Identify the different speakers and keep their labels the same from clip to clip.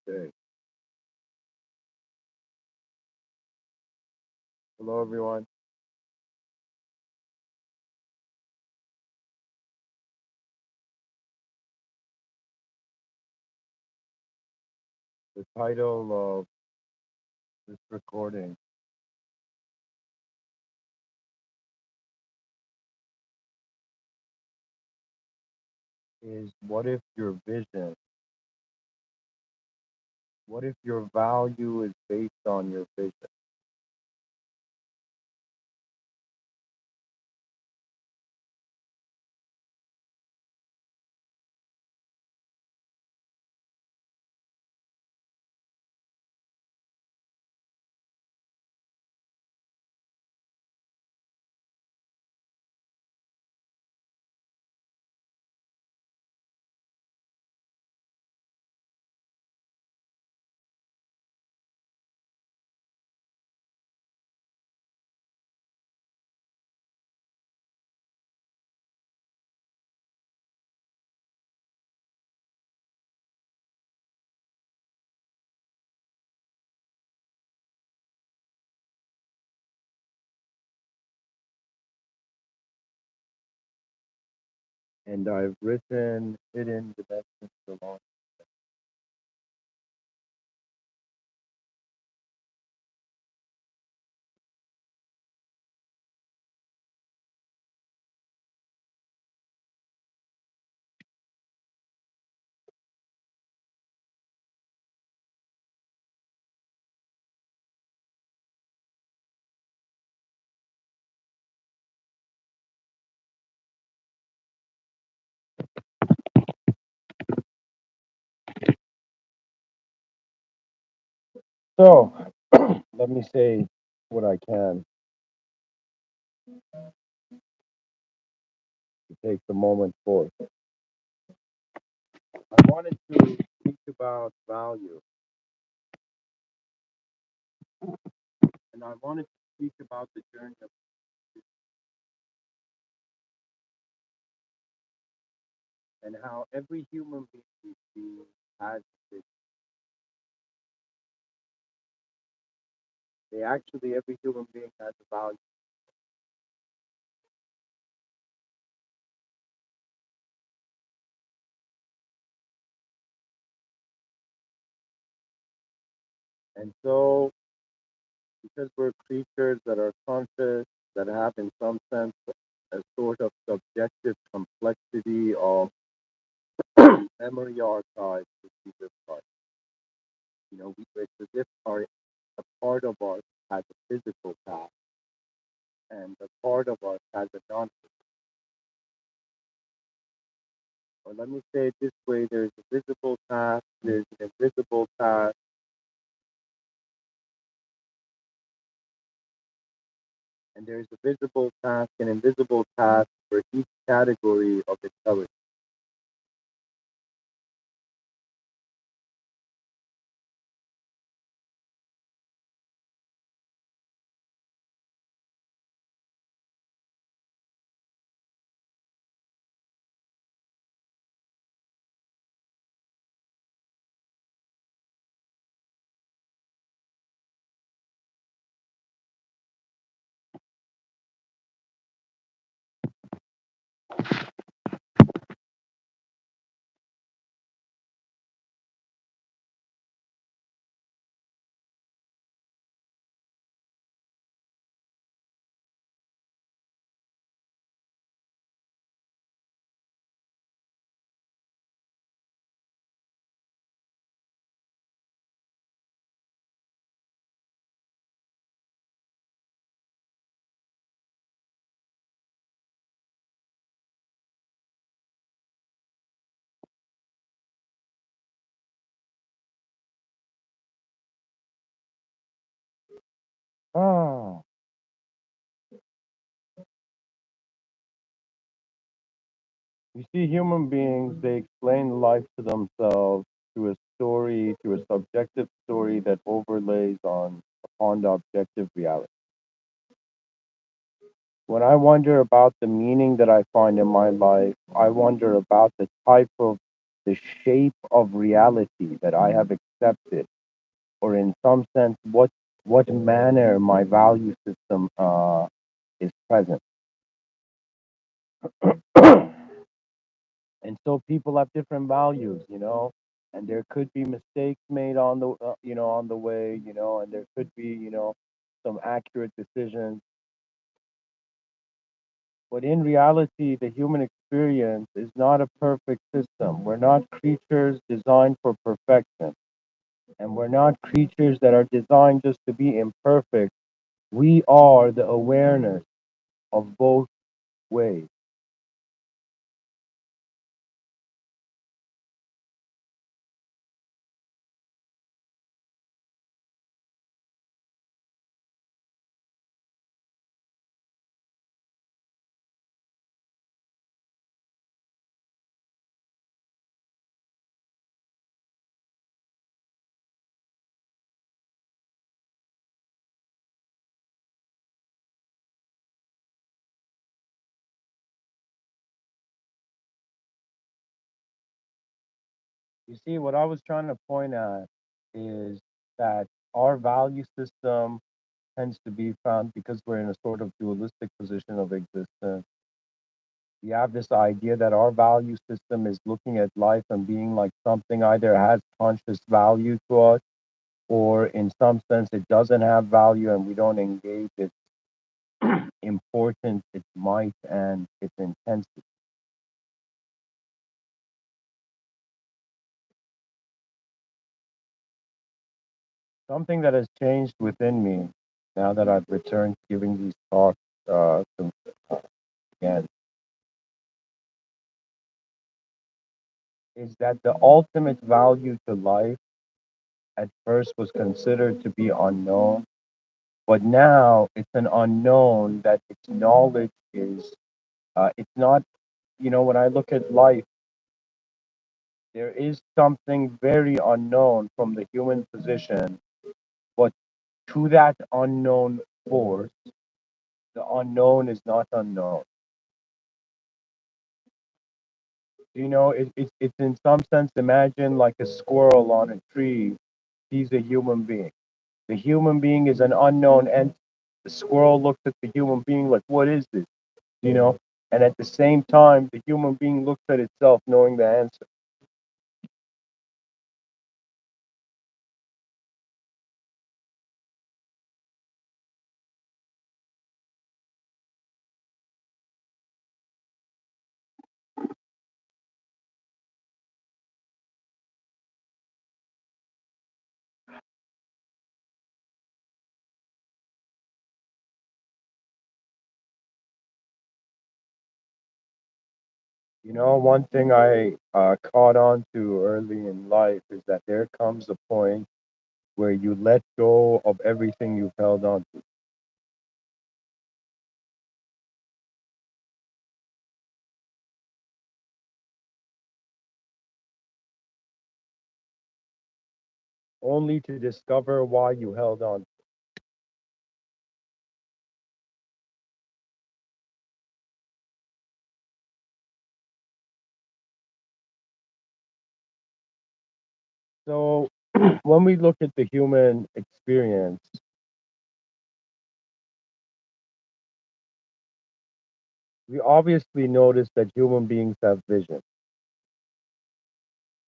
Speaker 1: Okay. Hello, everyone. The title of this recording is what if your value is based on your vision? And I've written hidden dimensions along. So let me say what I can to take the moment forth. I wanted to speak about value, and I wanted to speak about the journey of and how every human being we see has this. They actually every human being has a value. And so because we're creatures that are conscious, that have in some sense a sort of subjective complexity of memory archives to see this part. It's as if a part of us has a physical past and a part of us has a non. Or let me say it this way: there's a visible past, there's an invisible past, and there's a visible task and invisible task for each category of intelligence. Ah, you see, human beings, they explain life to themselves through a story, through a subjective story that overlays upon the objective reality. When I wonder about the meaning that I find in my life, I wonder about the shape of reality that I have accept it, or in some sense, what manner my value system is present. And so people have different values, and there could be mistakes made on the on the way, and there could be some accurate decisions. But in reality, the human experience is not a perfect system. We're not creatures designed for perfection, and we're not creatures that are designed just to be imperfect. We are the awareness of both ways. You see, what I was trying to point at is that our value system tends to be found because we're in a sort of dualistic position of existence. We have this idea that our value system is looking at life and being like something either has conscious value to us, or in some sense it doesn't have value and we don't engage its importance, its might, and its intensity. Something that has changed within me now that I've returned to giving these talks again is that the ultimate value to life at first was considered to be unknown, but now it's an unknown that its knowledge is, it's not, when I look at life, there is something very unknown from the human position, but to that unknown force, the unknown is not unknown. It's in some sense, imagine like a squirrel on a tree, he's a human being. The human being is an unknown entity. The squirrel looks at the human being like, what is this? You know? And at the same time, the human being looks at itself knowing the answer. One thing I caught on to early in life is that there comes a point where you let go of everything you've held on to. Only to discover why you held on. So when we look at the human experience, we obviously notice that human beings have vision.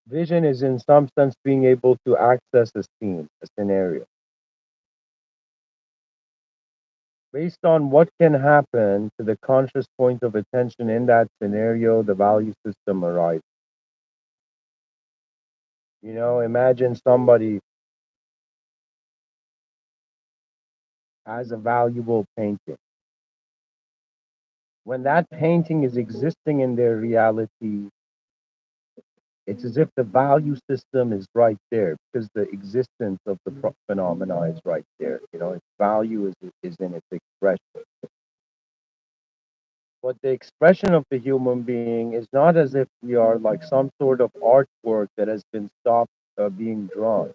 Speaker 1: Vision is in some sense being able to access a scene, a scenario. Based on what can happen to the conscious point of attention in that scenario, the value system arises. Imagine somebody has a valuable painting. When that painting is existing in their reality, it's as if the value system is right there because the existence of the phenomena is right there. Its value is in its expression. But the expression of the human being is not as if we are like some sort of artwork that has been stopped being drawn.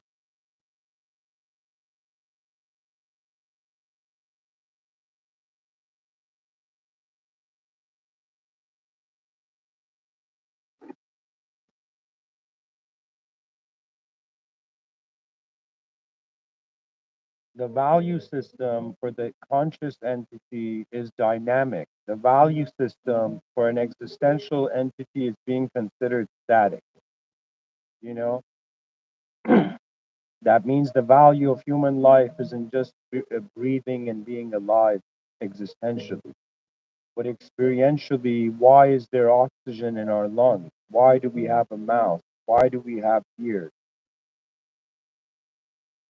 Speaker 1: The value system for the conscious entity is dynamic. The value system for an existential entity is being considered static. You know, that means the value of human life isn't just breathing and being alive existentially, but experientially. Why is there oxygen in our lungs? Why do we have a mouth? Why do we have ears?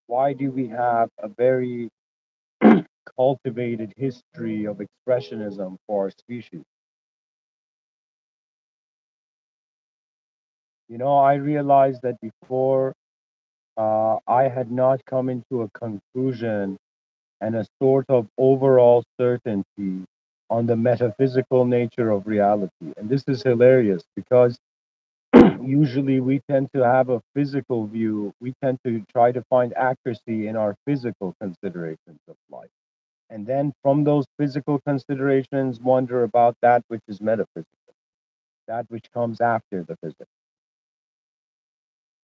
Speaker 1: Why do we have a very cultivated history of expressionism for our species? I realized that before I had not come into a conclusion and a sort of overall certainty on the metaphysical nature of reality. And this is hilarious because usually we tend to have a physical view. We tend to try to find accuracy in our physical considerations of life. And then from those physical considerations, wonder about that which is metaphysical, that which comes after the physical.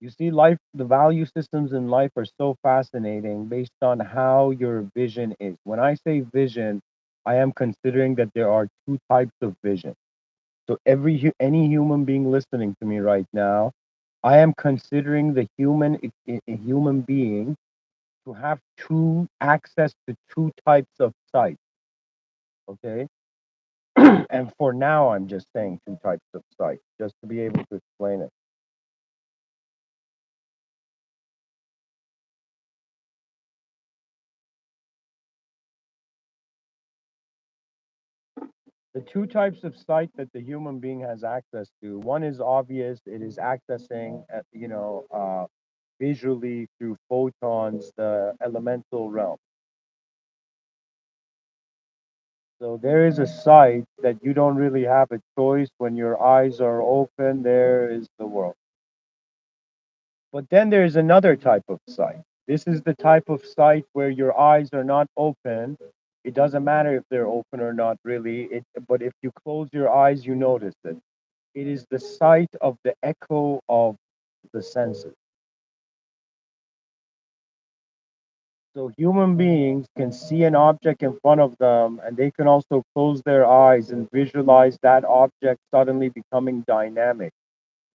Speaker 1: You see, life, the value systems in life are so fascinating based on how your vision is. When I say vision, I am considering that there are two types of vision. So any human being listening to me right now, I am considering the a human being to have two access to two types of sight. Okay, and for now, I'm just saying two types of sight, just to be able to explain it. The two types of sight that the human being has access to, one is obvious. It is accessing, visually through photons, the elemental realm. So there is a sight that you don't really have a choice. When your eyes are open, there is the world. But then there is another type of sight. This is the type of sight where your eyes are not open. It doesn't matter if they're open or not, really. But if you close your eyes, you notice it. It is the sight of the echo of the senses. So human beings can see an object in front of them, and they can also close their eyes and visualize that object suddenly becoming dynamic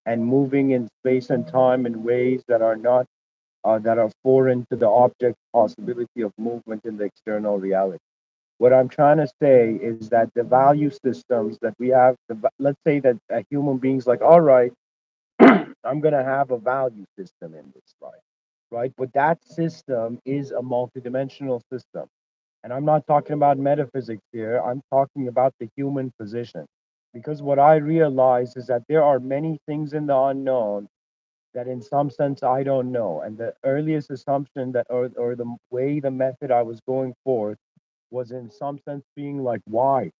Speaker 1: and moving in space and time in ways that are foreign to the object's possibility of movement in the external reality. What I'm trying to say is that the value systems that we have, let's say that a human being's like, all right, I'm going to have a value system in this life, right? But that system is a multidimensional system. And I'm not talking about metaphysics here, I'm talking about the human position. Because what I realize is that there are many things in the unknown that, in some sense, I don't know. And the earliest assumption or the way, the method I was going forth was, in some sense, being like, why?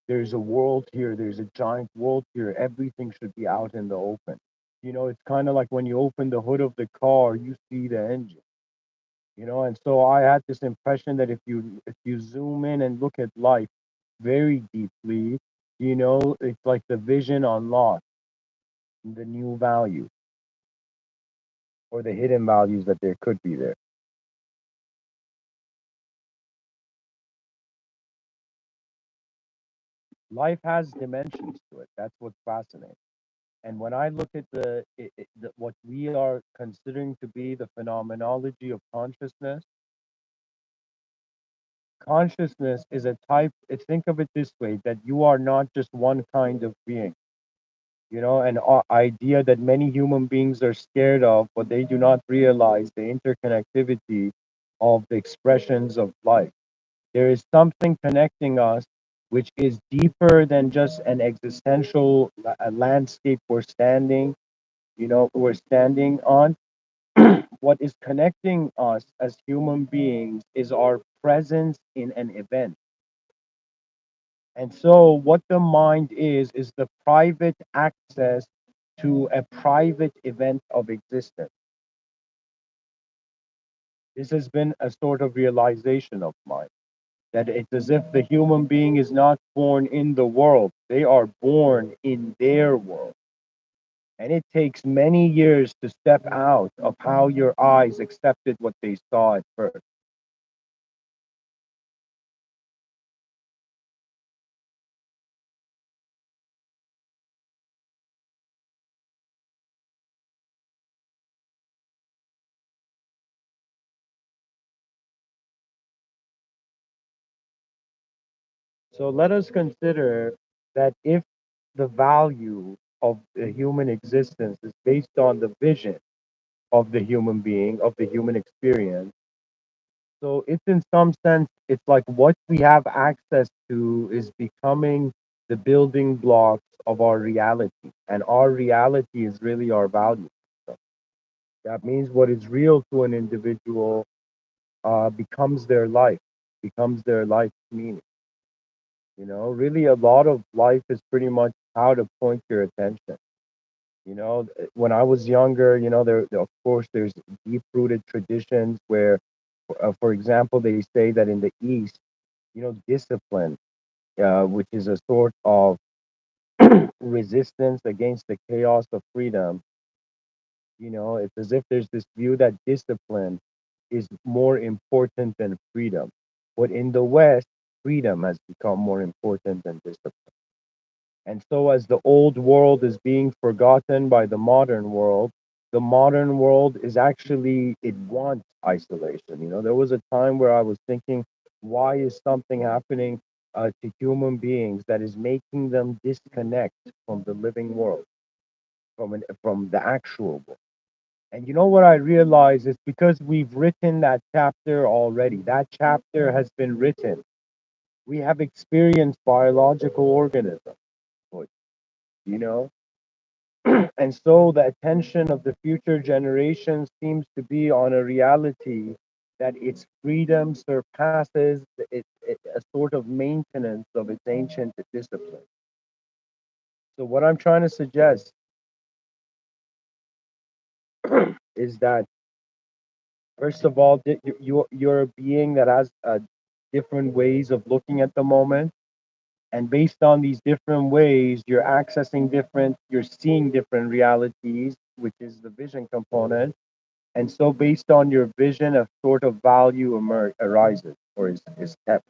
Speaker 1: There's a world here, there's a giant world here, everything should be out in the open. It's kind of like when you open the hood of the car, you see the engine. And so I had this impression that if you zoom in and look at life very deeply, it's like the vision unlocked, the new value or the hidden values that there could be there. Life has dimensions to it. That's what's fascinating. And when I look at what we are considering to be the phenomenology of consciousness, consciousness is a type. Think of it this way: that you are not just one kind of being. An idea that many human beings are scared of, but they do not realize the interconnectivity of the expressions of life. There is something connecting us which is deeper than just an existential landscape we're standing on. What is connecting us as human beings is our presence in an event. And so, what the mind is the private access to a private event of existence. This has been a sort of realization of mine, that it's as if the human being is not born in the world, they are born in their world. And it takes many years to step out of how your eyes accepted what they saw at first. So let us consider that if the value of the human existence is based on the vision of the human being, of the human experience, so it's in some sense, it's like what we have access to is becoming the building blocks of our reality. And our reality is really our value. So that means what is real to an individual becomes their life, becomes their life meaning. Really, a lot of life is pretty much how to point your attention. When I was younger, of course, there's deep rooted traditions where, for example, they say that in the East, discipline, which is a sort of resistance against the chaos of freedom. It's as if there's this view that discipline is more important than freedom. But in the West, freedom has become more important than discipline. And so, as the old world is being forgotten by the modern world is actually, it wants isolation. There was a time where I was thinking, why is something happening to human beings that is making them disconnect from the living world, from the actual world? And you know what I realize is because we've written that chapter already. That chapter has been written. We have experienced biological organisms, you know, and so the attention of the future generations seems to be on a reality that its freedom surpasses a sort of maintenance of its ancient discipline. So what I'm trying to suggest is that first of all, you're a being that has different ways of looking at the moment, and based on these different ways, you're seeing different realities, which is the vision component. And so, based on your vision, a sort of value arises or is kept.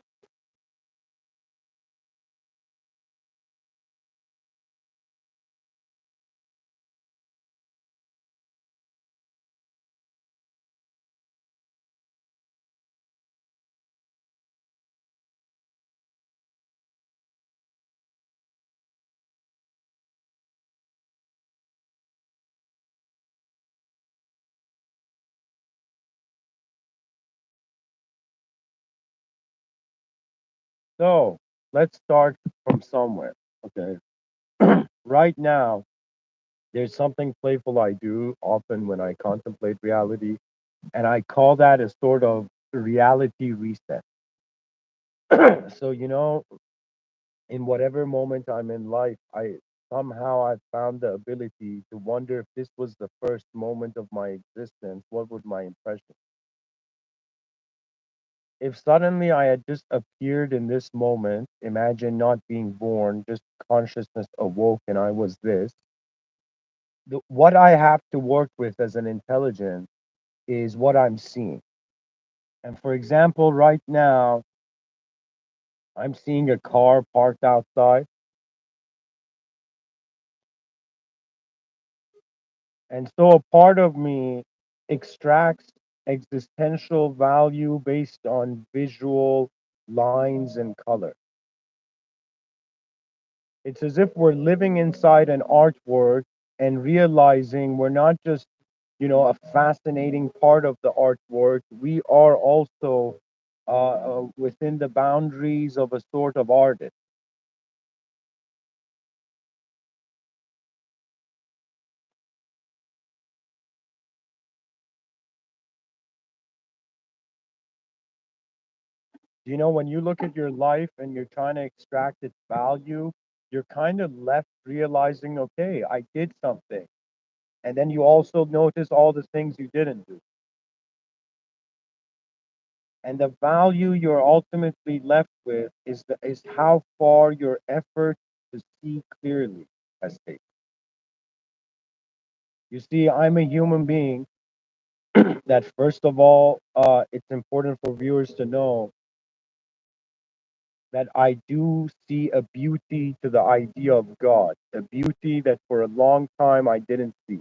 Speaker 1: So, let's start from somewhere. Okay. Right now, there's something playful I do often when I contemplate reality, and I call that a sort of reality reset. So, in whatever moment I'm in life, I've found the ability to wonder if this was the first moment of my existence, what would my impression? If suddenly I had just appeared in this moment, imagine not being born, just consciousness awoke and I was this, what I have to work with as an intelligence is what I'm seeing. And for example, right now, I'm seeing a car parked outside. And so a part of me extracts existential value based on visual lines and color. It's as if we're living inside an artwork and realizing we're not just, a fascinating part of the artwork. We are also within the boundaries of a sort of artist. When you look at your life and you're trying to extract its value, you're kind of left realizing, okay, I did something. And then you also notice all the things you didn't do. And the value you're ultimately left with is how far your effort to see clearly has taken. You see, I'm a human being that, first of all, it's important for viewers to know that I do see a beauty to the idea of God, a beauty that for a long time I didn't see.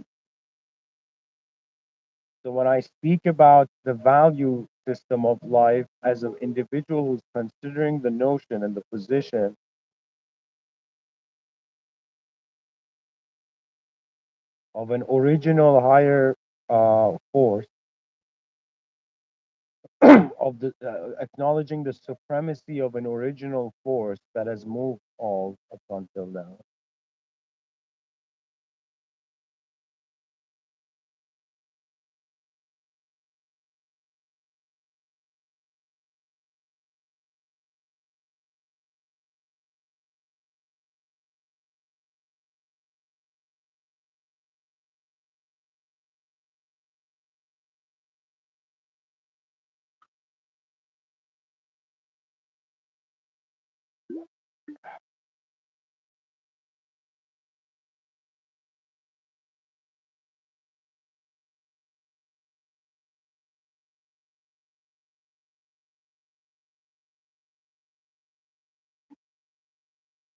Speaker 1: So when I speak about the value system of life as an individual who's considering the notion and the position of an original higher force, of the acknowledging the supremacy of an original force that has moved all up until now.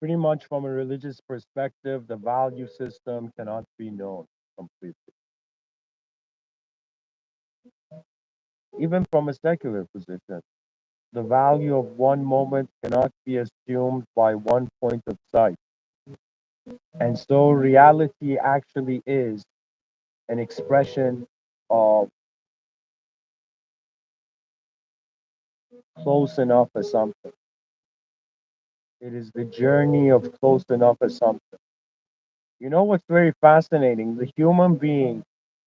Speaker 1: Pretty much from a religious perspective, the value system cannot be known completely. Even from a secular position, the value of one moment cannot be assumed by one point of sight. And so reality actually is an expression of close enough assumption. It is the journey of close enough assumption. You know what's very fascinating? The human being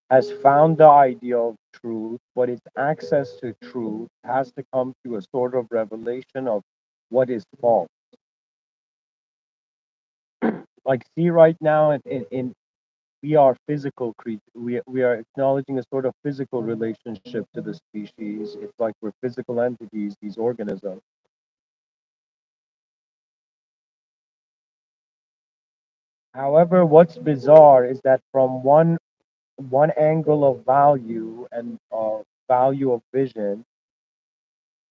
Speaker 1: has found the idea of truth, but its access to truth has to come to a sort of revelation of what is false. Like, see, right now, in we are physical creatures. We are acknowledging a sort of physical relationship to the species. It's like we're physical entities, these organisms. However, what's bizarre is that from one angle of value and value of vision,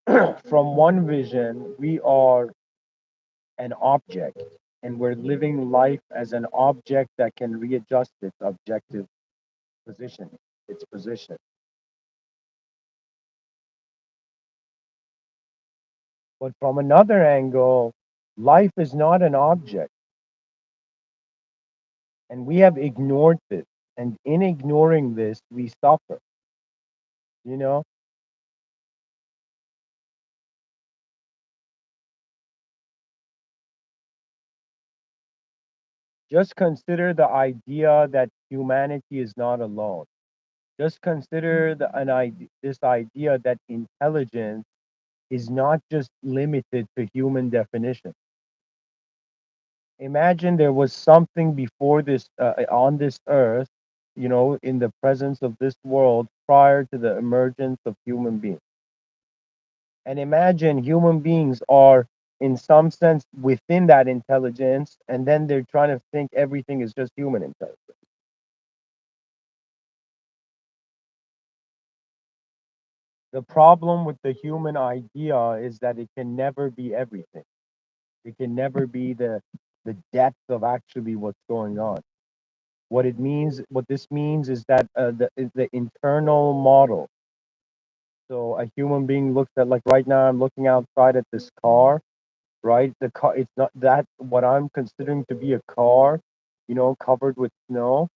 Speaker 1: from one vision, we are an object, and we're living life as an object that can readjust its objective position, its position. But from another angle, life is not an object, and we have ignored this. And in ignoring this, we suffer. You know, just consider the idea that humanity is not alone. Just consider this idea that intelligence is not just limited to human definition. Imagine there was something before this on this earth, in the presence of this world prior to the emergence of human beings. And imagine human beings are, in some sense, within that intelligence, and then they're trying to think everything is just human intelligence. The problem with the human idea is that it can never be everything. It can never be the depth of actually what's going on. What this means is that the internal model. So a human being looks at, like, right now I'm looking outside at this car, right? The car, it's not that what I'm considering to be a car, covered with snow,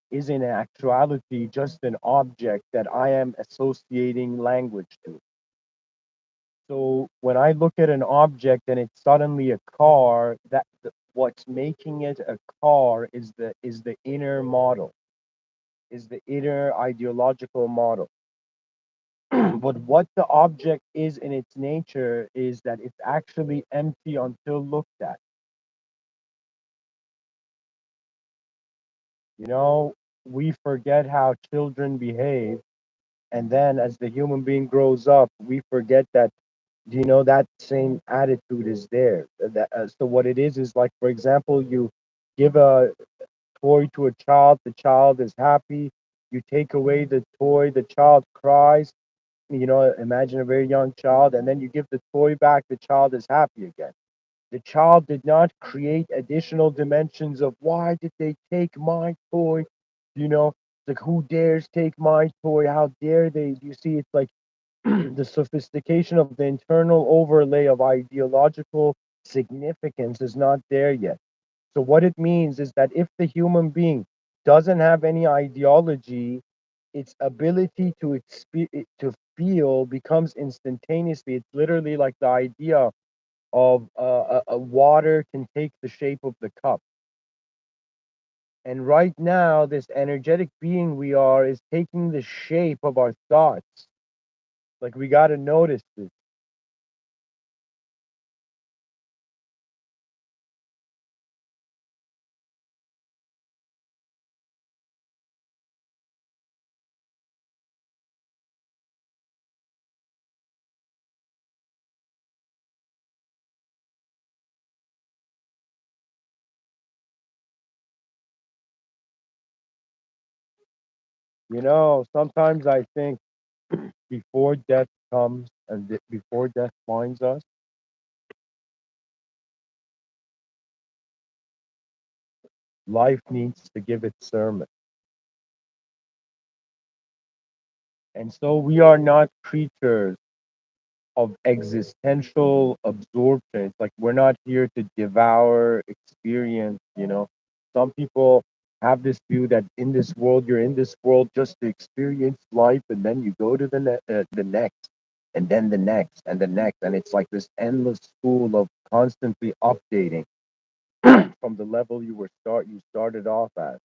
Speaker 1: is in actuality just an object that I am associating language to. So when I look at an object and it's suddenly a car, what's making it a car is the inner model, is the inner ideological model. But what the object is in its nature is that it's actually empty until looked at. You know, we forget how children behave, and then as the human being grows up, we forget that, that same attitude is there. So what it is like, for example, you give a toy to a child, the child is happy. You take away the toy, the child cries. Imagine a very young child, and then you give the toy back, the child is happy again. The child did not create additional dimensions of why did they take my toy? You know, like, who dares take my toy? How dare they? You see, it's like The sophistication of the internal overlay of ideological significance is not there yet. So, what it means is that if the human being doesn't have any ideology, its ability to feel becomes instantaneously. It's literally like the idea of a water can take the shape of the cup. And right now, this energetic being we are is taking the shape of our thoughts. Like we got to notice this. Sometimes I think before death comes and before death finds us, life needs to give its sermon. And so we are not creatures of existential absorption. It's like we're not here to devour experience. Some people have this view that in this world, you're in this world just to experience life, and then you go to the next, and then the next, and the next, and it's like this endless spool of constantly updating from the level you started off at.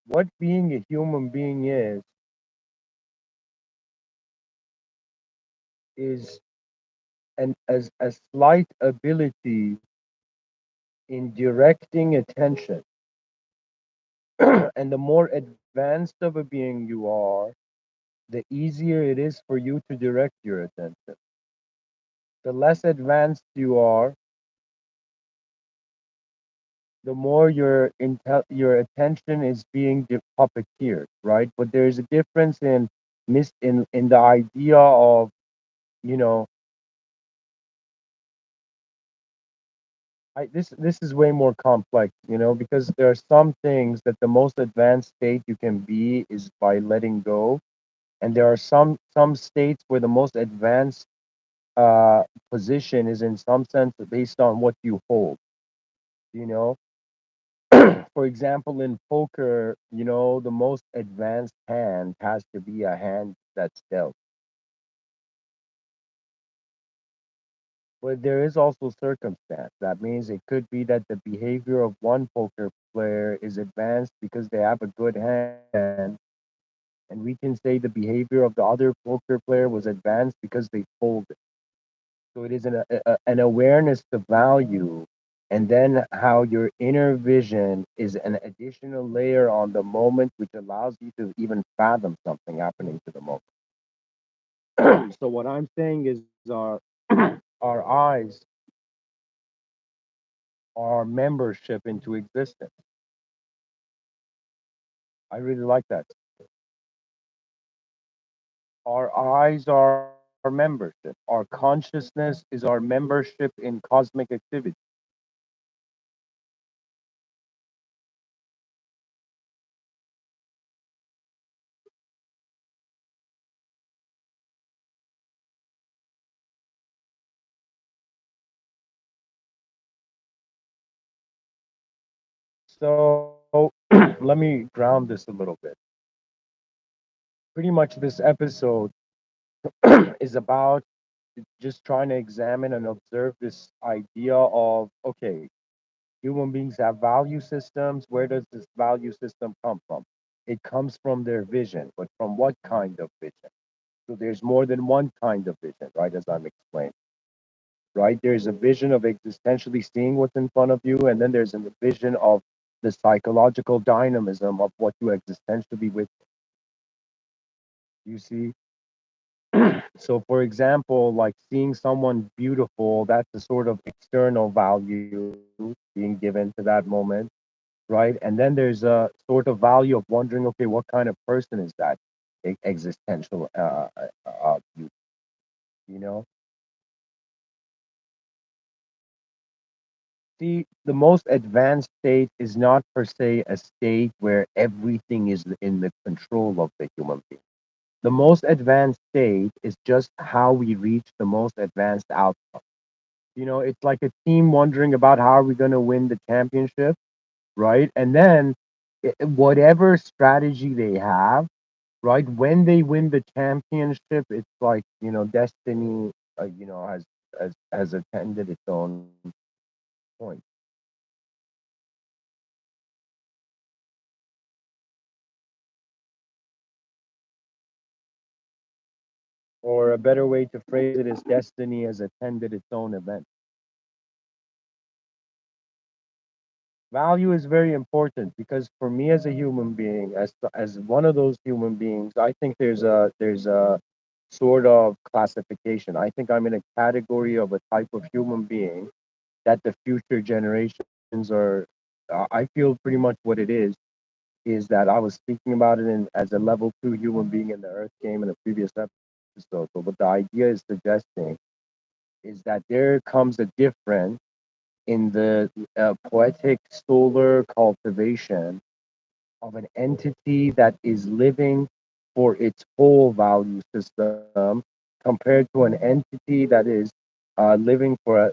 Speaker 1: What being a human being is as a slight ability in directing attention. And the more advanced of a being you are, the easier it is for you to direct your attention. The less advanced you are, the more your attention is being puppeteered, right? But there's a difference in the idea of, you know, this is way more complex, because there are some things that the most advanced state you can be is by letting go, and there are some states where the most advanced uh, position is in some sense based on what you hold. You know, for example, in poker, the most advanced hand has to be a hand that's dealt. But there is also circumstance. That means it could be that the behavior of one poker player is advanced because they have a good hand, and we can say the behavior of the other poker player was advanced because they folded. So it is an awareness to value, and then how your inner vision is an additional layer on the moment, which allows you to even fathom something happening to the moment. So what I'm saying is our eyes are membership into existence. I really like that. Our eyes are our membership. Our consciousness is our membership in cosmic activity. So let me ground this a little bit. Pretty much this episode is about just trying to examine and observe this idea of, okay, human beings have value systems. Where does this value system come from? It comes from their vision, but from what kind of vision? So there's more than one kind of vision, right? As I'm explaining, right? There's a vision of existentially seeing what's in front of you, and then there's a vision of the psychological dynamism of what you existentially with. You see? So, for example, like seeing someone beautiful, that's a sort of external value being given to that moment, right? And then there's a sort of value of wondering, okay, what kind of person is that existential beauty, you know? See, the most advanced state is not per se a state where everything is in the control of the human being. The most advanced state is just how we reach the most advanced outcome. It's like a team wondering about how are we going to win the championship, right? And then whatever strategy they have, right? When they win the championship, it's like destiny, has attended its own point. Or a better way to phrase it is destiny has attended its own event. Value is very important because for me as a human being, as one of those human beings, I think there's a sort of classification. I think I'm in a category of a type of human being that the future generations are. I feel pretty much what it is that I was speaking about it as a level 2 human being in the Earth game in a previous episode. But what the idea is suggesting is that there comes a difference in the poetic solar cultivation of an entity that is living for its whole value system compared to an entity that is living for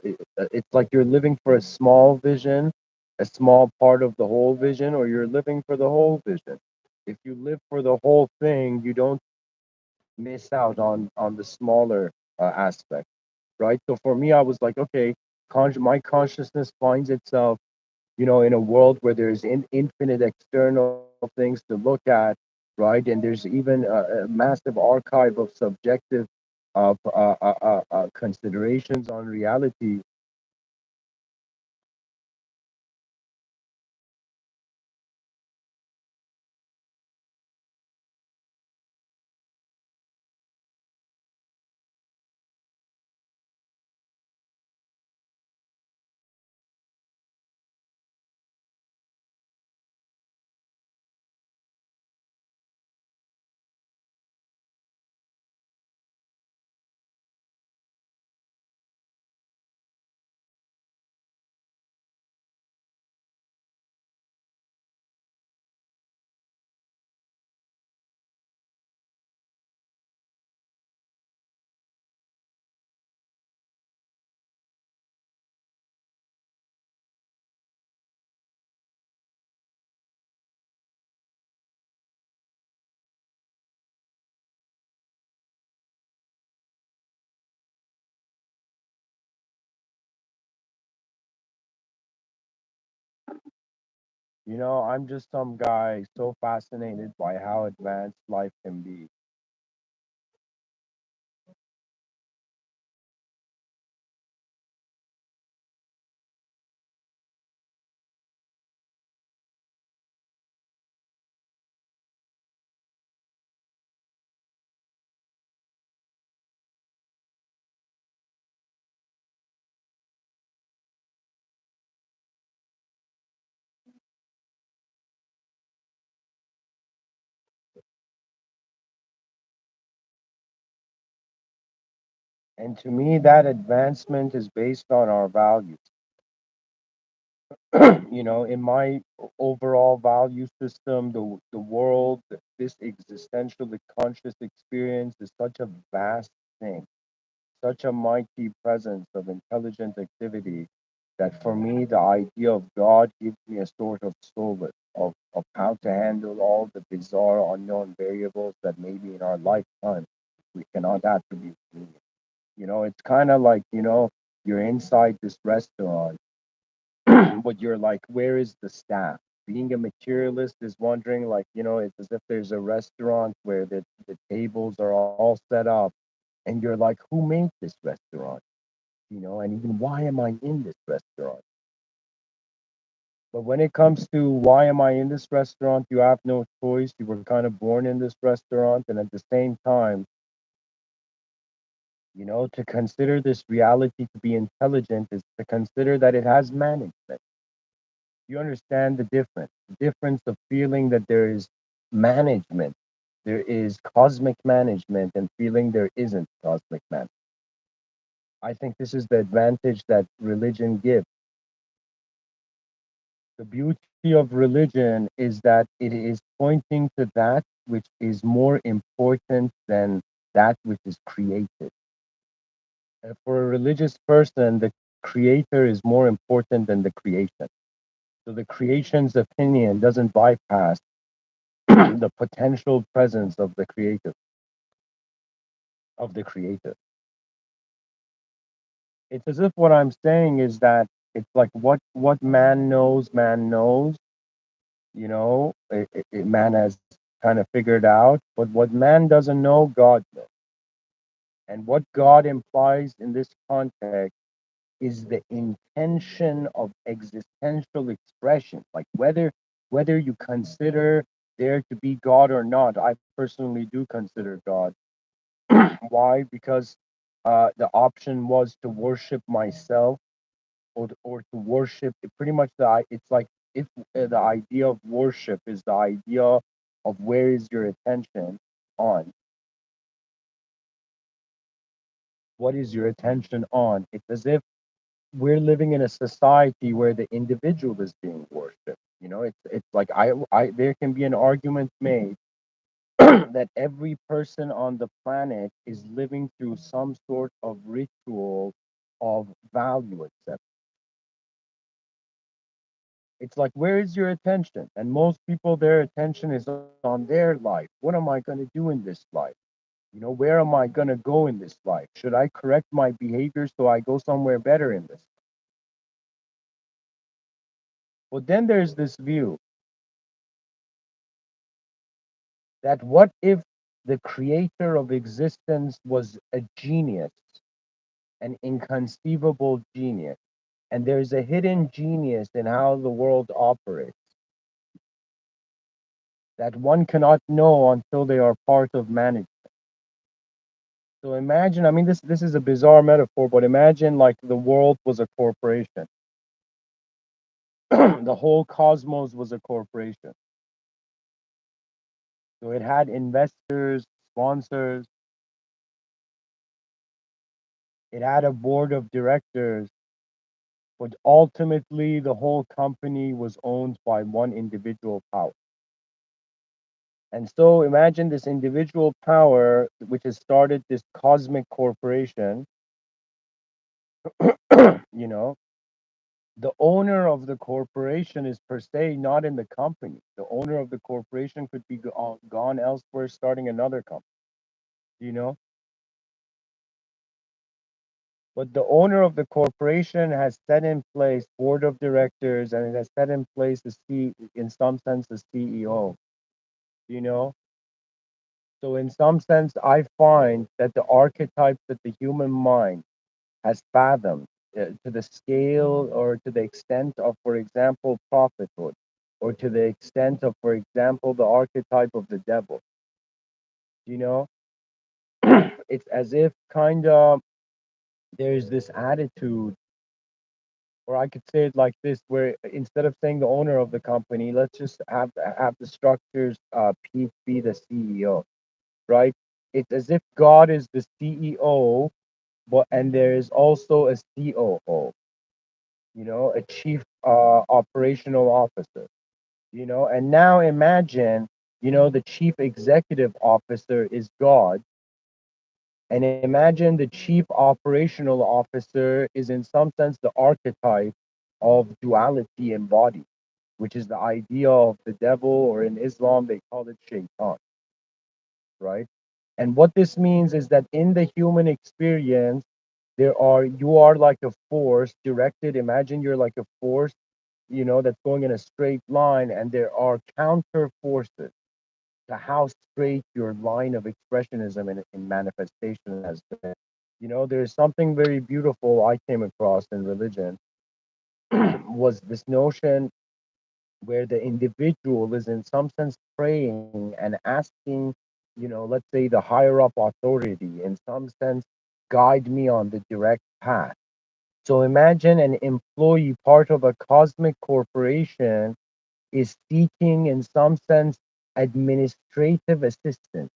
Speaker 1: it's like you're living for a small vision, a small part of the whole vision, or you're living for the whole vision. If you live for the whole thing, you don't miss out on the smaller aspect, right? So for me, I was like, okay, my consciousness finds itself, in a world where there's infinite external things to look at, right? And there's even a massive archive of subjective considerations on reality. I'm just some guy so fascinated by how advanced life can be. And to me, that advancement is based on our values. In my overall value system, the world, this existentially conscious experience is such a vast thing, such a mighty presence of intelligent activity that for me, the idea of God gives me a sort of solace of how to handle all the bizarre unknown variables that maybe in our lifetime we cannot attribute to it. It's kind of like, you're inside this restaurant but you're like, where is the staff? Being a materialist is wondering, like, it's as if there's a restaurant where the tables are all set up, and you're like, who made this restaurant? And even why am I in this restaurant? But when it comes to why am I in this restaurant, you have no choice. You were kind of born in this restaurant, and at the same time, To consider this reality to be intelligent is to consider that it has management. You understand the difference of feeling that there is management, there is cosmic management, and feeling there isn't cosmic management. I think this is the advantage that religion gives. The beauty of religion is that it is pointing to that which is more important than that which is created. And for a religious person, the creator is more important than the creation. So the creation's opinion doesn't bypass the potential presence of the creator. It's as if what I'm saying is that it's like what man knows, man has kind of figured out, but what man doesn't know, God knows. And what God implies in this context is the intention of existential expression, like whether you consider there to be God or not. I personally do consider God. Why? Because the option was to worship myself, or to worship pretty much it's like if the idea of worship is the idea of where is your attention on, what is your attention on, it's as if we're living in a society where the individual is being worshipped. It's like I there can be an argument made that every person on the planet is living through some sort of ritual of value acceptance. It's like, where is your attention? And most people, their attention is on their life. What am I going to do in this life? Where am I going to go in this life? Should I correct my behavior so I go somewhere better in this? But then there's this view that what if the creator of existence was a genius, an inconceivable genius, and there's a hidden genius in how the world operates that one cannot know until they are part of management. So imagine, I mean, this is a bizarre metaphor, but imagine like the world was a corporation. The whole cosmos was a corporation. So it had investors, sponsors, it had a board of directors, but ultimately the whole company was owned by one individual power. And so imagine this individual power, which has started this cosmic corporation, you know, the owner of the corporation is per se not in the company. The owner of the corporation could be gone elsewhere, starting another company, you know. But the owner of the corporation has set in place board of directors, and it has set in place in some sense, the CEO, you know. So in some sense, I find that the archetypes that the human mind has fathomed to the scale or to the extent of, for example, prophethood, or to the extent of, for example, the archetype of the devil. You know, it's as if kind of there's this attitude, or I could say it like this, where instead of saying the owner of the company, let's just have the structures be the CEO, right? It's as if God is the CEO, but and there is also a COO, a chief operational officer, and now imagine, the chief executive officer is God, and imagine the chief operational officer is in some sense the archetype of duality embodied, which is the idea of the devil, or in Islam they call it shaitan, right? And what this means is that in the human experience, you are like a force directed. Imagine you're like a force, that's going in a straight line, and there are counter forces to how straight your line of expressionism in manifestation has been. There's something very beautiful I came across in religion was this notion where the individual is in some sense praying and asking, let's say the higher up authority in some sense guide me on the direct path. So imagine an employee, part of a cosmic corporation, is seeking, in some sense, administrative assistance.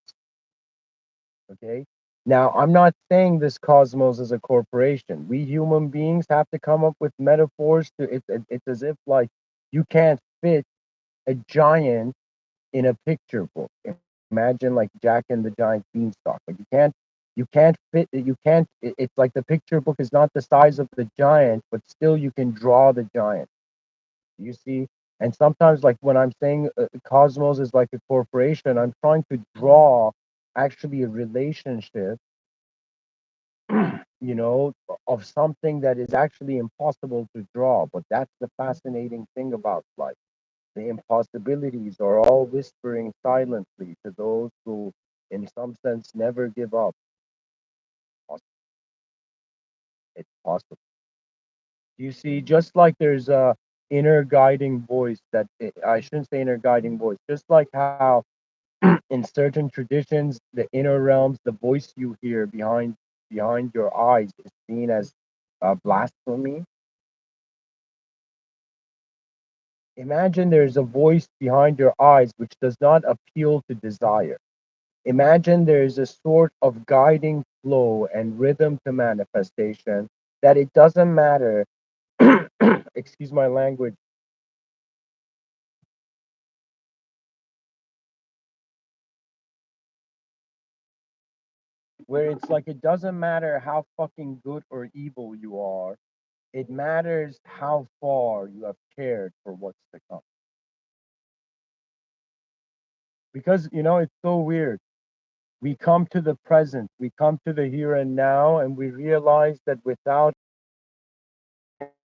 Speaker 1: Okay. Now, I'm not saying this cosmos is a corporation. We human beings have to come up with metaphors to it. It's as if like you can't fit a giant in a picture book. Imagine like Jack and the Giant Beanstalk. Like you can't fit it. You can't. It's like the picture book is not the size of the giant, but still you can draw the giant. You see. And sometimes, like when I'm saying cosmos is like a corporation, I'm trying to draw actually a relationship, you know, of something that is actually impossible to draw. But that's the fascinating thing about life. The impossibilities are all whispering silently to those who, in some sense, never give up. It's possible. You see, just like there's a inner guiding voice that I shouldn't say inner guiding voice, just like how in certain traditions, the inner realms, the voice you hear behind your eyes is seen as blasphemy. Imagine there's a voice behind your eyes which does not appeal to desire. Imagine there's a sort of guiding flow and rhythm to manifestation that it doesn't matter, excuse my language, where it's like it doesn't matter how fucking good or evil you are, it matters how far you have cared for what's to come. Because, it's so weird. We come to the present, we come to the here and now, and we realize that without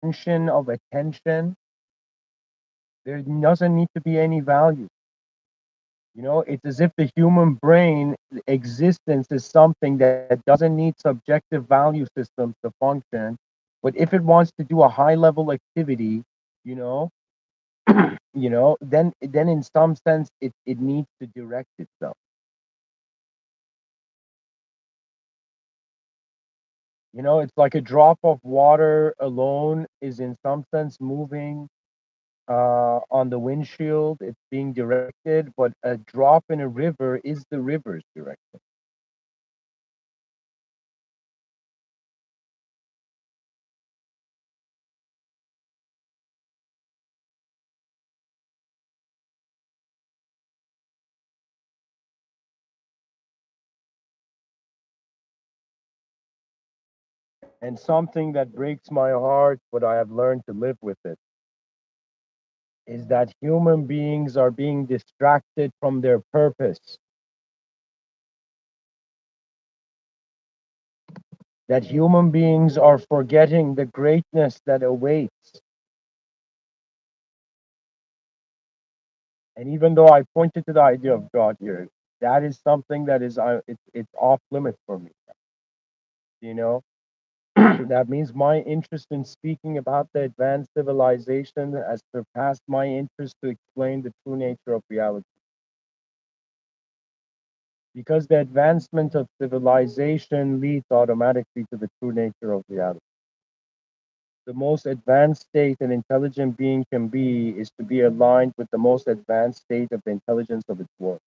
Speaker 1: tension of attention, there doesn't need to be any value. It's as if the human brain existence is something that doesn't need subjective value systems to function. But if it wants to do a high level activity, you know, then in some sense it needs to direct itself. It's like a drop of water alone is in some sense moving on the windshield. It's being directed, but a drop in a river is the river's direction. And something that breaks my heart, but I have learned to live with it, is that human beings are being distracted from their purpose, that human beings are forgetting the greatness that awaits. And even though I pointed to the idea of God here, that is something that is it's off limits for me. You know, that means my interest in speaking about the advanced civilization has surpassed my interest to explain the true nature of reality. Because the advancement of civilization leads automatically to the true nature of reality. The most advanced state an intelligent being can be is to be aligned with the most advanced state of the intelligence of its world.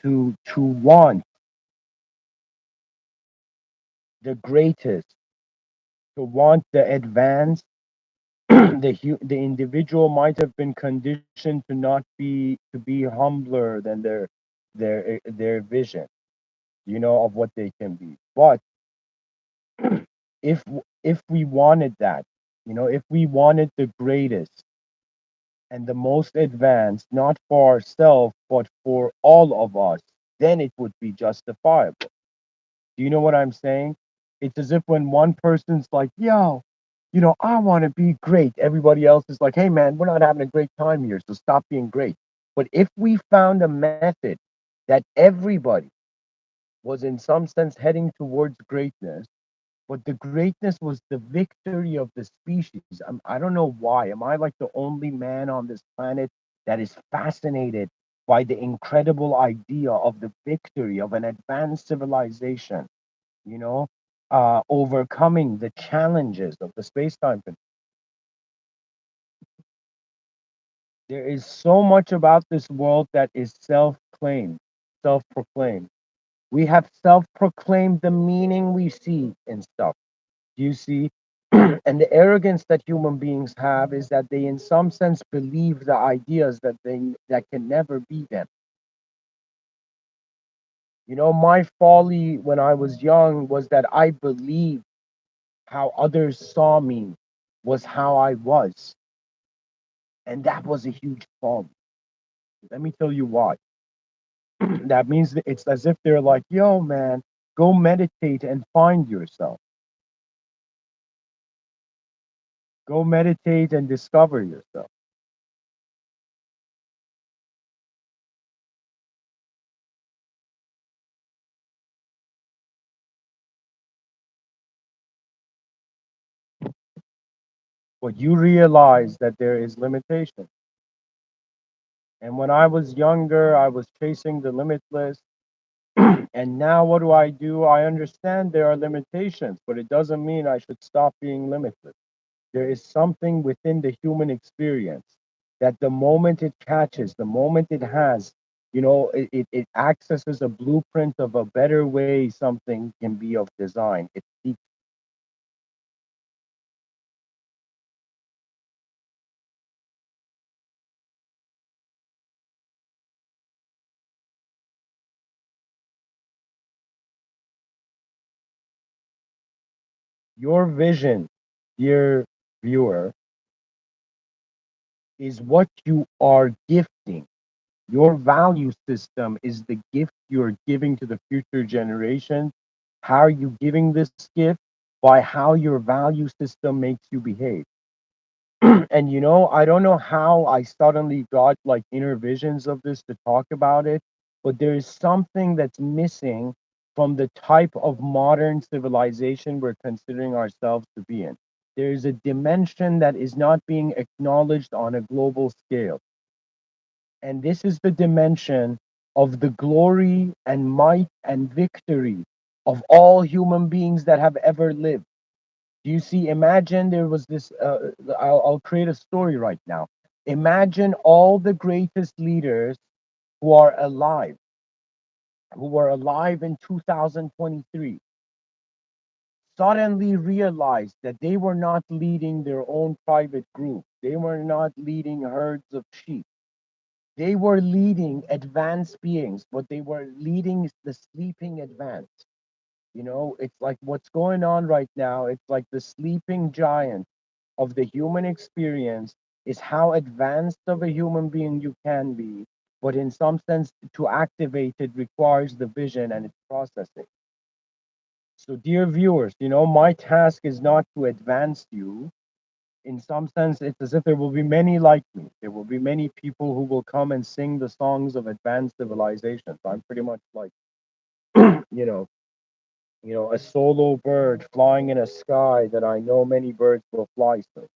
Speaker 1: To want the greatest, to want the advanced, the individual might have been conditioned to be humbler than their vision, of what they can be. But if if we wanted that, if we wanted the greatest and the most advanced, not for ourselves but for all of us, then it would be justifiable. Do you know what I'm saying? It's as if when one person's like, yo, I want to be great, everybody else is like, hey man, we're not having a great time here, so stop being great. But if we found a method that everybody was in some sense heading towards greatness, but the greatness was the victory of the species. I don't know why. Am I like the only man on this planet that is fascinated by the incredible idea of the victory of an advanced civilization, you know, overcoming the challenges of the space time? There is so much about this world that is self claimed, self proclaimed. We have self proclaimed the meaning we see in stuff. You see? And the arrogance that human beings have is that they, in some sense, believe the ideas that can never be them. My folly when I was young was that I believed how others saw me was how I was, and that was a huge folly. Let me tell you why. That means that it's as if they're like, "Yo, man, go meditate and find yourself. Go meditate and discover yourself." But you realize that there is limitation. And when I was younger, I was chasing the limitless. And now what do? I understand there are limitations, but it doesn't mean I should stop being limitless. There is something within the human experience that the moment it catches, the moment it has, it accesses a blueprint of a better way something can be of design. It seeks your vision, dear viewer, is what you are gifting. Your value system is the gift you're giving to the future generation. How are you giving this gift? By how your value system makes you behave. And I don't know how I suddenly got like inner visions of this to talk about it, but there is something that's missing from the type of modern civilization we're considering ourselves to be in. There is a dimension that is not being acknowledged on a global scale. And this is the dimension of the glory and might and victory of all human beings that have ever lived. Do you see? Imagine there was this. I'll create a story right now. Imagine all the greatest leaders who are alive, who were alive in 2023, suddenly realized that they were not leading their own private group. They were not leading herds of sheep. They were leading advanced beings, but they were leading the sleeping advanced. It's like what's going on right now. It's like the sleeping giant of the human experience is how advanced of a human being you can be. But in some sense, to activate it requires the vision and its processing. So, dear viewers, my task is not to advance you. In some sense, it's as if there will be many like me. There will be many people who will come and sing the songs of advanced civilizations. I'm pretty much like, you know, a solo bird flying in a sky that I know many birds will fly soon.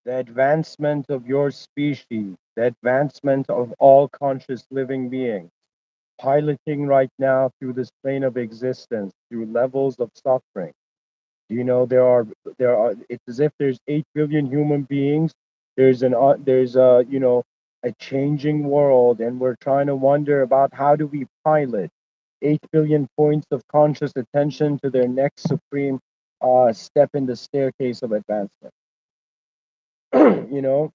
Speaker 1: The advancement of your species, the advancement of all conscious living beings, piloting right now through this plane of existence, through levels of suffering. There are it's as if there's 8 billion human beings. There's a changing world, and we're trying to wonder about how do we pilot 8 billion points of conscious attention to their next supreme step in the staircase of advancement. you know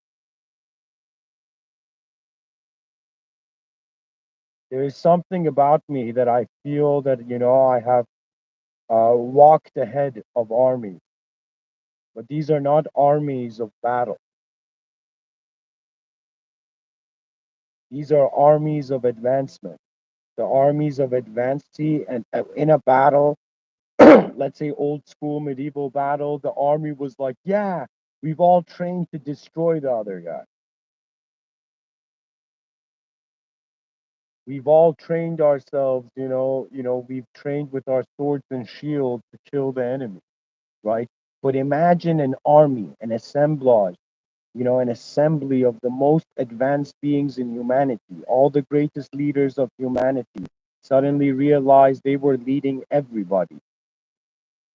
Speaker 1: There is something about me that I feel that, I have walked ahead of armies, but these are not armies of battle. These are armies of advancement. The armies of advancing, and in a battle, let's say old school medieval battle, the army was like, yeah, we've all trained to destroy the other guy. We've all trained ourselves, we've trained with our swords and shields to kill the enemy, right? But imagine an army, an assemblage, an assembly of the most advanced beings in humanity, all the greatest leaders of humanity suddenly realized they were leading everybody.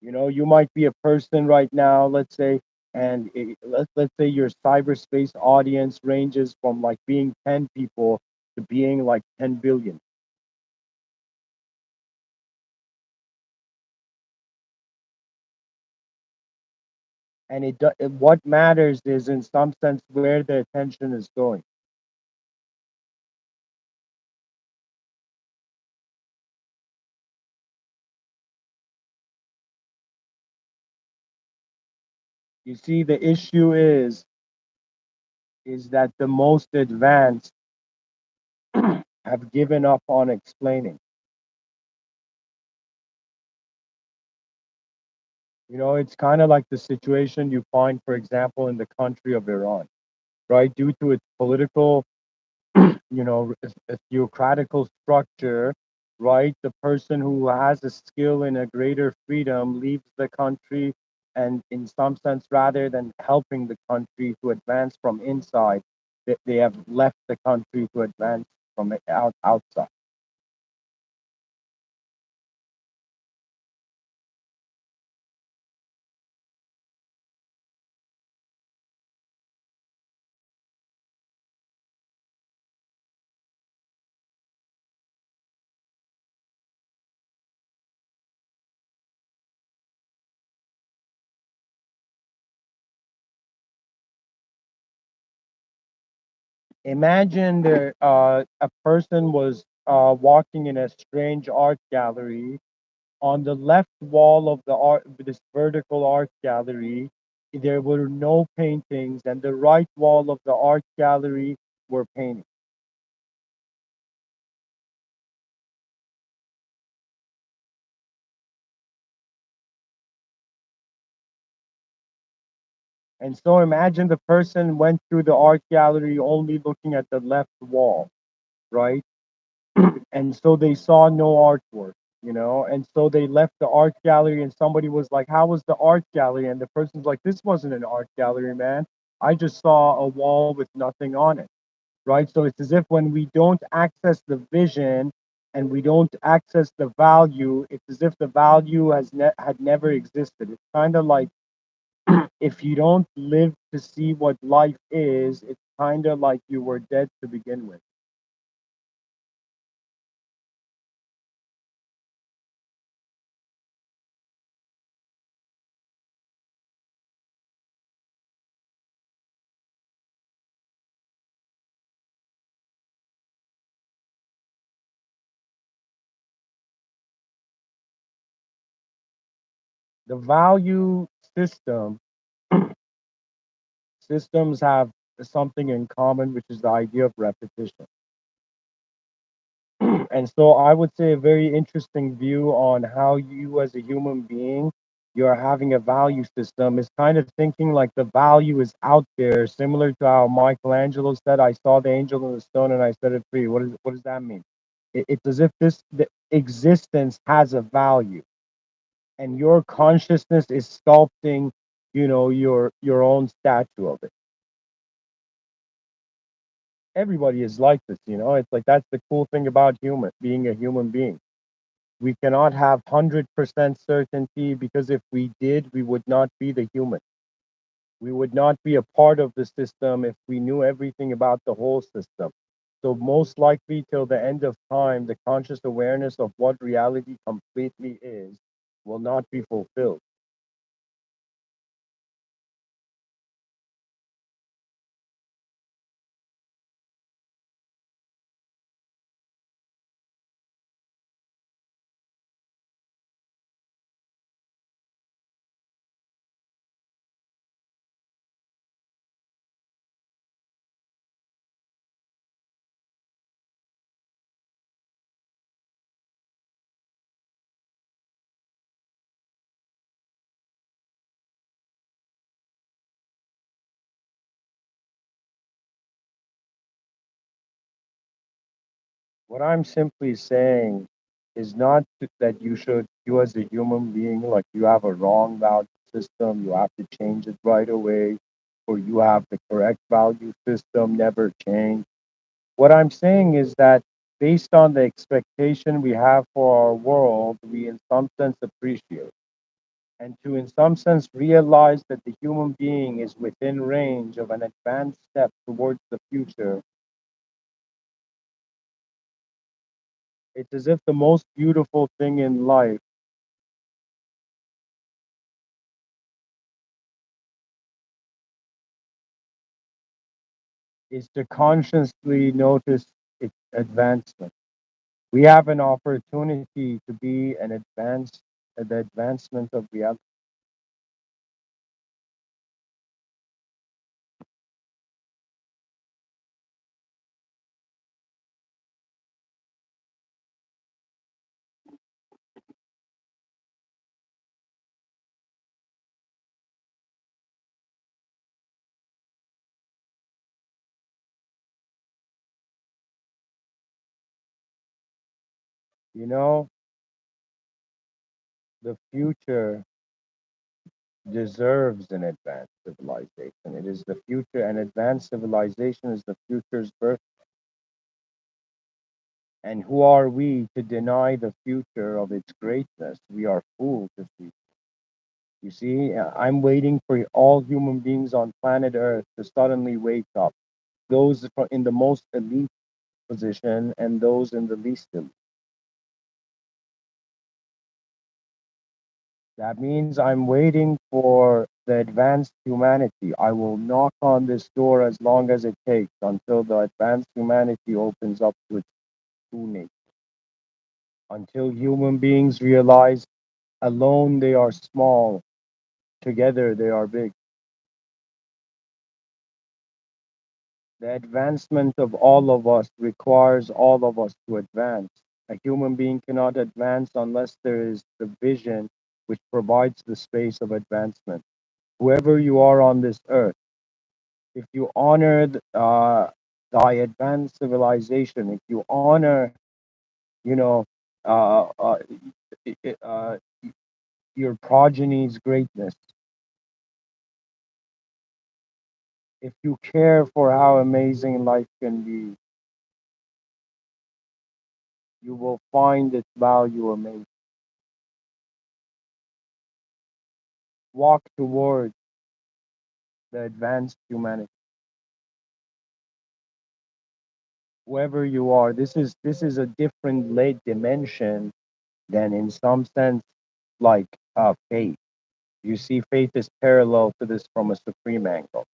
Speaker 1: You might be a person right now, let's say, and let's say your cyberspace audience ranges from like being 10 people to being like 10 billion. And what matters is, in some sense, where the attention is going. You see, the issue is that the most advanced have given up on explaining. It's kind of like the situation you find, for example, in the country of Iran, right? Due to its political, a theocratical structure, right? The person who has a skill in a greater freedom leaves the country, and in some sense, rather than helping the country to advance from inside, they have left the country to advance from outside. Imagine a person was walking in a strange art gallery. On the left wall of the art, this vertical art gallery, there were no paintings, and the right wall of the art gallery were paintings. And so imagine the person went through the art gallery only looking at the left wall, right? And so they saw no artwork, and so they left the art gallery, and somebody was like, how was the art gallery? And the person's like, this wasn't an art gallery, man. I just saw a wall with nothing on it, right? So it's as if when we don't access the vision and we don't access the value, it's as if the value had never existed. It's kind of like, if you don't live to see what life is, it's kind of like you were dead to begin with. The value system systems have something in common, which is the idea of repetition. And so I would say a very interesting view on how you as a human being, you're having a value system is kind of thinking like the value is out there, similar to how Michelangelo said, I saw the angel in the stone and I set it free. What does that mean? It's as if the existence has a value, and your consciousness is sculpting, your own statue of it. Everybody is like this, it's like that's the cool thing about human being a human being. We cannot have 100% certainty, because if we did, we would not be the human. We would not be a part of the system if we knew everything about the whole system. So, most likely, till the end of time, the conscious awareness of what reality completely is will not be fulfilled. What I'm simply saying is not that you as a human being, like you have a wrong value system, you have to change it right away, or you have the correct value system, never change. What I'm saying is that based on the expectation we have for our world, we in some sense appreciate. And to in some sense realize that the human being is within range of an advanced step towards the future, it's as if the most beautiful thing in life is to consciously notice its advancement. We have an opportunity to be an advance, the advancement of reality. You know, the future deserves an advanced civilization. It is the future, and advanced civilization is the future's birth. And who are we to deny the future of its greatness? We are fools if we. You see, I'm waiting for all human beings on planet Earth to suddenly wake up. Those in the most elite position and those in the least elite. That means I'm waiting for the advanced humanity. I will knock on this door as long as it takes until the advanced humanity opens up to its true nature. Until human beings realize alone they are small, together they are big. The advancement of all of us requires all of us to advance. A human being cannot advance unless there is the vision which provides the space of advancement. Whoever you are on this earth, if you honor thy advanced civilization, if you honor, you know, uh, uh, uh, your progeny's greatness, if you care for how amazing life can be, you will find its value amazing. Walk towards the advanced humanity. Whoever you are, this is a different late dimension than in some sense like faith. You see, faith is parallel to this from a supreme angle.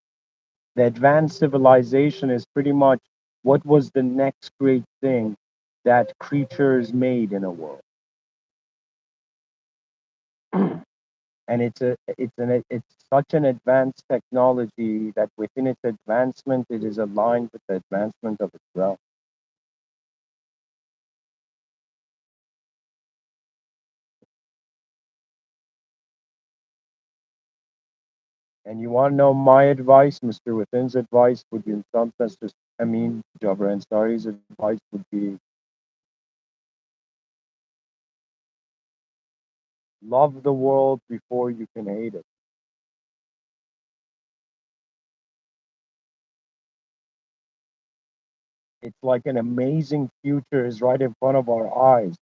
Speaker 1: The advanced civilization is pretty much what was the next great thing that creatures made in a world. And it's such an advanced technology that within its advancement it is aligned with the advancement of its realm. And you want to know my advice, Mr. Within's advice would be in some sense just, Jabra Ansari's advice would be love the world before you can hate it. It's like an amazing future is right in front of our eyes.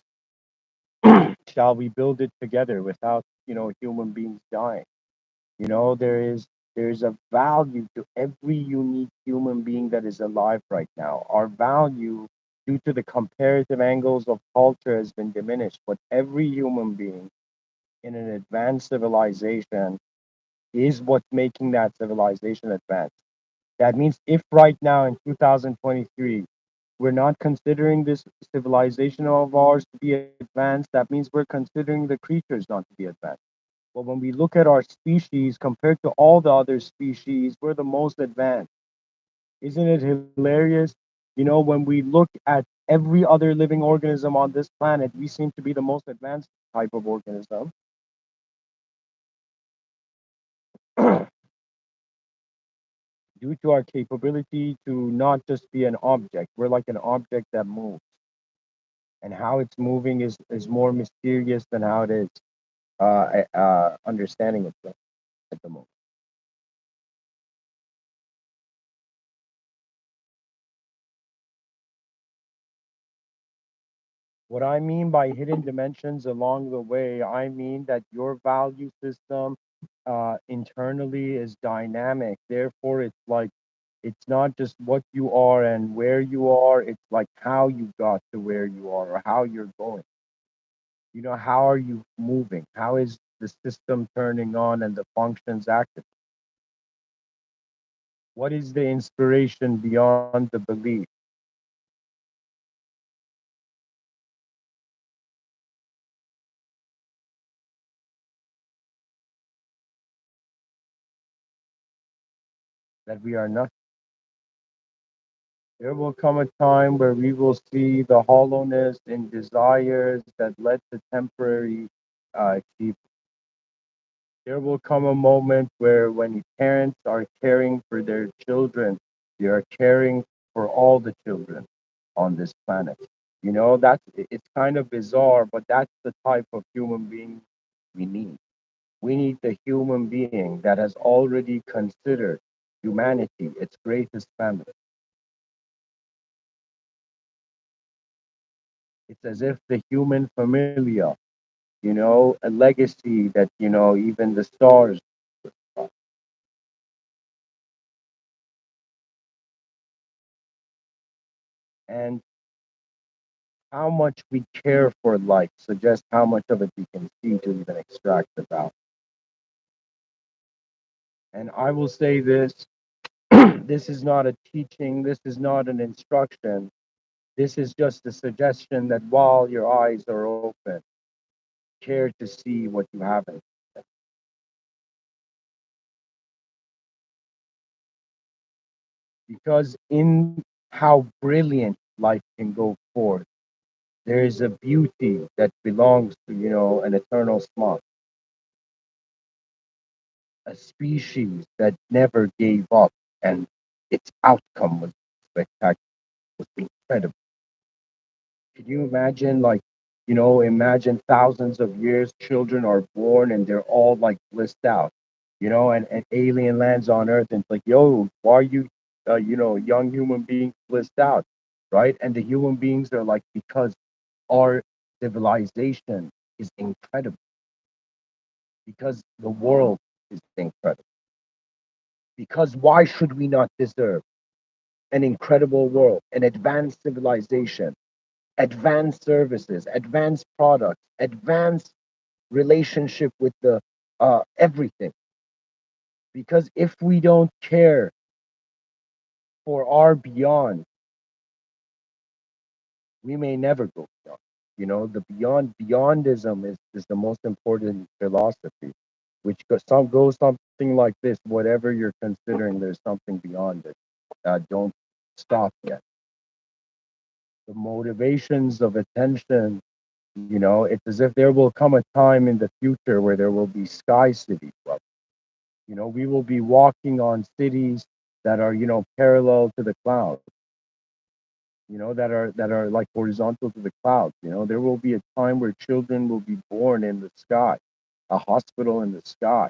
Speaker 1: Shall we build it together without, human beings dying? There's a value to every unique human being that is alive right now. Our value, due to the comparative angles of culture, has been diminished. But every human being in an advanced civilization is what's making that civilization advanced. That means if right now in 2023 we're not considering this civilization of ours to be advanced, that means we're considering the creatures not to be advanced. But when we look at our species compared to all the other species, we're the most advanced. Isn't it hilarious? When we look at every other living organism on this planet, we seem to be the most advanced type of organism due to our capability to not just be an object. We're like an object that moves. and how it's moving is more mysterious than how it is understanding itself at the moment. What I mean by hidden dimensions along the way, I mean that your value system internally is dynamic. Therefore, it's like it's not just what you are and where you are, it's like how you got to where you are or how you're going. How are you moving? How is the system turning on and the functions active? What is the inspiration beyond the belief that we are nothing? There will come a time where we will see the hollowness in desires that led to temporary achievement. There will come a moment where, when parents are caring for their children, they are caring for all the children on this planet. It's kind of bizarre, but that's the type of human being we need. We need the human being that has already considered humanity its greatest family. It's as if the human familia, a legacy that, even the stars, and how much we care for life suggests how much of it we can see to even extract the value. And I will say this this is not a teaching, this is not an instruction, this is just a suggestion that while your eyes are open, care to see what you haven't. Because in how brilliant life can go forth, there is a beauty that belongs to, an eternal smile, a species that never gave up, and its outcome was spectacular, was incredible. Can you imagine, like, imagine thousands of years, children are born and they're all like blissed out, and alien lands on Earth and it's like, yo, why are you, young human beings blissed out, right? And the human beings are like, because our civilization is incredible, because the world is incredible, because why should we not deserve an incredible world, an advanced civilization, advanced services, advanced products, advanced relationship with the everything. Because if we don't care for our beyond, we may never go beyond. The beyondism is the most important philosophy, which goes something like this: whatever you're considering, there's something beyond it. Don't stop yet. The motivations of attention, it's as if there will come a time in the future where there will be sky cities. We will be walking on cities that are, parallel to the clouds, that are like horizontal to the clouds. There will be a time where children will be born in the sky, a hospital in the sky.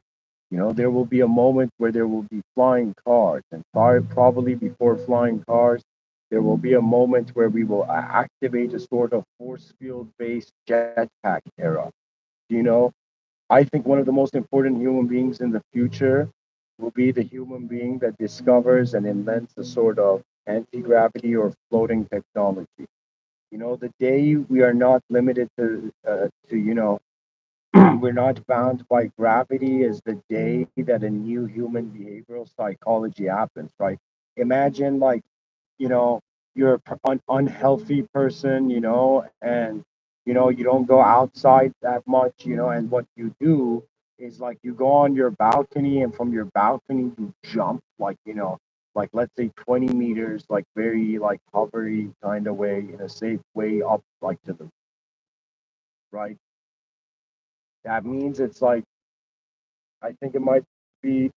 Speaker 1: There will be a moment where there will be flying cars, and probably before flying cars, there will be a moment where we will activate a sort of force field based jetpack era. You know, I think one of the most important human beings in the future will be the human being that discovers and invents a sort of anti gravity or floating technology. The day we are not limited to we're not bound by gravity is the day that a new human behavioral psychology happens, right? Imagine, like, you know you're an unhealthy person, and you don't go outside that much, and what you do is, like, you go on your balcony, and from your balcony you jump, like, like, let's say 20 meters, like, very, like, hovery kind of way, in a safe way up, like, to the right. That means it's like, I think it might be,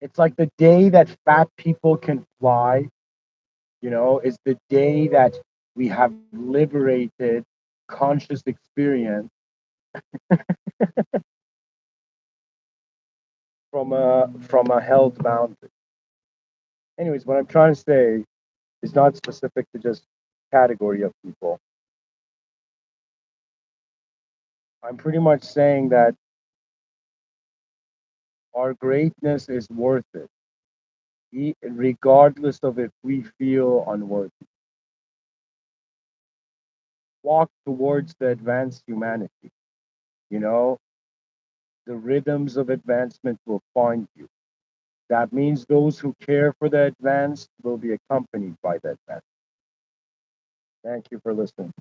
Speaker 1: it's like the day that fat people can fly. is the day that we have liberated conscious experience from a held boundary. Anyways, what I'm trying to say is not specific to just category of people. I'm pretty much saying that our greatness is worth it, regardless of if we feel unworthy. Walk towards the advanced humanity. You know, the rhythms of advancement will find you. That means those who care for the advanced will be accompanied by the advanced. Thank you for listening.